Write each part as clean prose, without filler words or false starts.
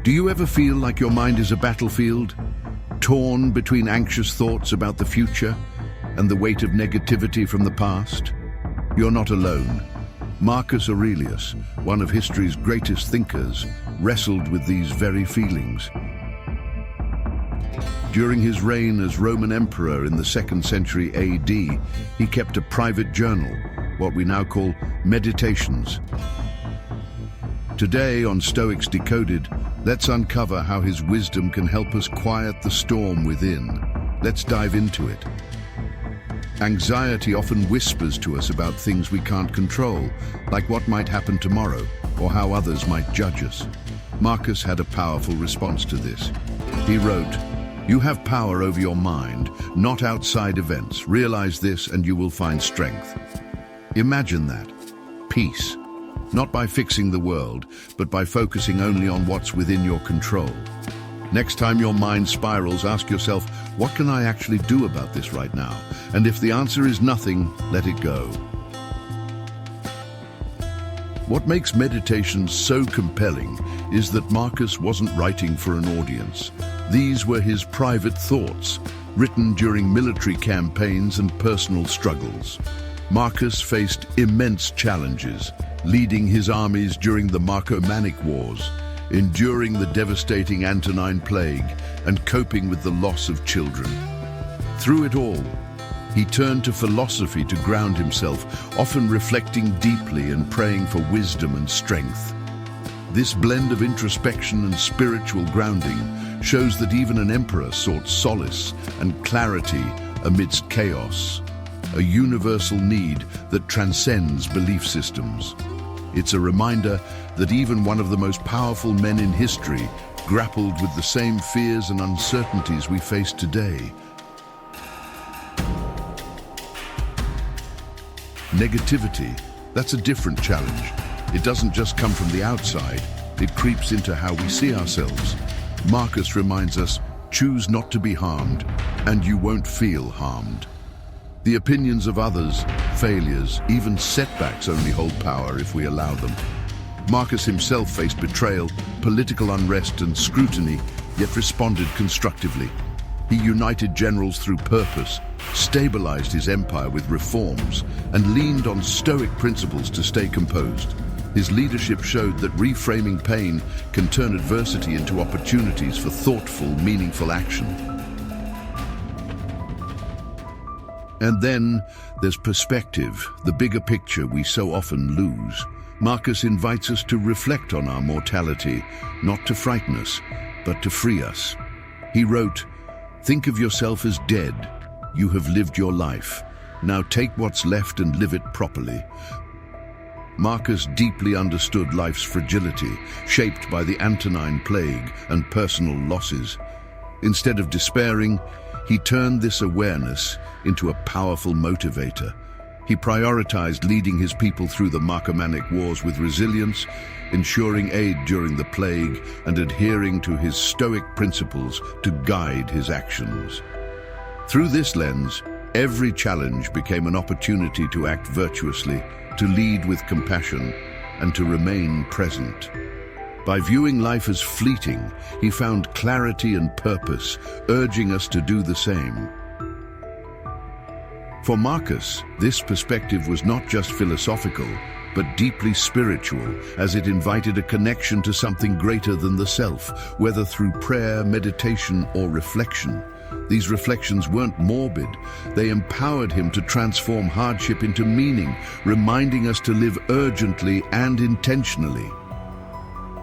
Do you ever feel like your mind is a battlefield, torn between anxious thoughts about the future and the weight of negativity from the past? You're not alone. Marcus Aurelius, one of history's greatest thinkers, wrestled with these very feelings. During his reign as Roman emperor in the 2nd century AD, he kept a private journal, what we now call meditations. Today on Stoics Decoded, let's uncover how his wisdom can help us quiet the storm within. Let's dive into it. Anxiety often whispers to us about things we can't control, like what might happen tomorrow or how others might judge us. Marcus had a powerful response to this. He wrote, "You have power over your mind, not outside events. Realize this and you will find strength." Imagine that. Peace. Not by fixing the world, but by focusing only on what's within your control. Next time your mind spirals, ask yourself, what can I actually do about this right now? And if the answer is nothing, let it go. What makes meditation so compelling is that Marcus wasn't writing for an audience. These were his private thoughts, written during military campaigns and personal struggles. Marcus faced immense challenges, leading his armies during the Marcomannic Wars, enduring the devastating Antonine Plague, and coping with the loss of children. Through it all, he turned to philosophy to ground himself, often reflecting deeply and praying for wisdom and strength. This blend of introspection and spiritual grounding shows that even an emperor sought solace and clarity amidst chaos, a universal need that transcends belief systems. It's a reminder that even one of the most powerful men in history grappled with the same fears and uncertainties we face today. Negativity, that's a different challenge. It doesn't just come from the outside, it creeps into how we see ourselves. Marcus reminds us, choose not to be harmed, and you won't feel harmed. The opinions of others, failures, even setbacks only hold power if we allow them. Marcus himself faced betrayal, political unrest and scrutiny, yet responded constructively. He united generals through purpose, stabilized his empire with reforms, and leaned on Stoic principles to stay composed. His leadership showed that reframing pain can turn adversity into opportunities for thoughtful, meaningful action. And then there's perspective, the bigger picture we so often lose. Marcus invites us to reflect on our mortality, not to frighten us, but to free us. He wrote, "Think of yourself as dead. You have lived your life. Now take what's left and live it properly." Marcus deeply understood life's fragility, shaped by the Antonine Plague and personal losses. Instead of despairing, he turned this awareness into a powerful motivator. He prioritized leading his people through the Marcomannic Wars with resilience, ensuring aid during the plague, and adhering to his Stoic principles to guide his actions. Through this lens, every challenge became an opportunity to act virtuously, to lead with compassion, and to remain present. By viewing life as fleeting, he found clarity and purpose, urging us to do the same. For Marcus, this perspective was not just philosophical, but deeply spiritual, as it invited a connection to something greater than the self, whether through prayer, meditation, or reflection. These reflections weren't morbid. They empowered him to transform hardship into meaning, reminding us to live urgently and intentionally.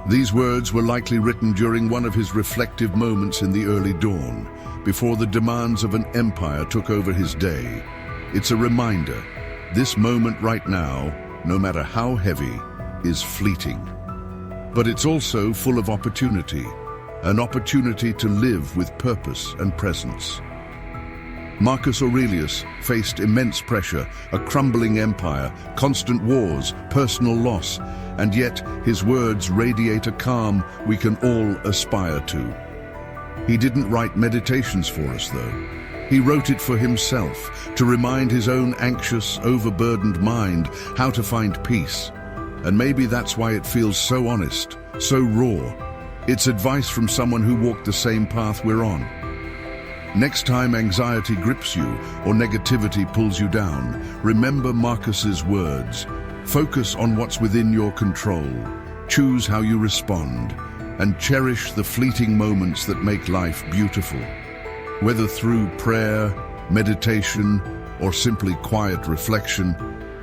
These words were likely written during one of his reflective moments in the early dawn, before the demands of an empire took over his day. It's a reminder, this moment right now, no matter how heavy, is fleeting. But it's also full of opportunity, an opportunity to live with purpose and presence. Marcus Aurelius faced immense pressure, a crumbling empire, constant wars, personal loss, and yet his words radiate a calm we can all aspire to. He didn't write meditations for us, though. He wrote it for himself, to remind his own anxious, overburdened mind how to find peace. And maybe that's why it feels so honest, so raw. It's advice from someone who walked the same path we're on. Next time anxiety grips you or negativity pulls you down, remember Marcus's words. Focus on what's within your control. Choose how you respond, and cherish the fleeting moments that make life beautiful. Whether through prayer, meditation, or simply quiet reflection,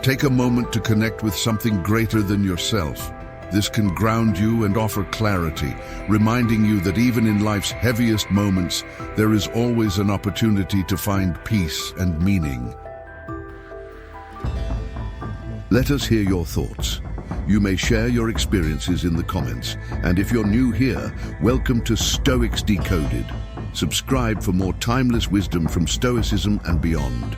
take a moment to connect with something greater than yourself. This can ground you and offer clarity, reminding you that even in life's heaviest moments, there is always an opportunity to find peace and meaning. Let us hear your thoughts. You may share your experiences in the comments, and if you're new here, welcome to Stoics Decoded. Subscribe for more timeless wisdom from Stoicism and beyond.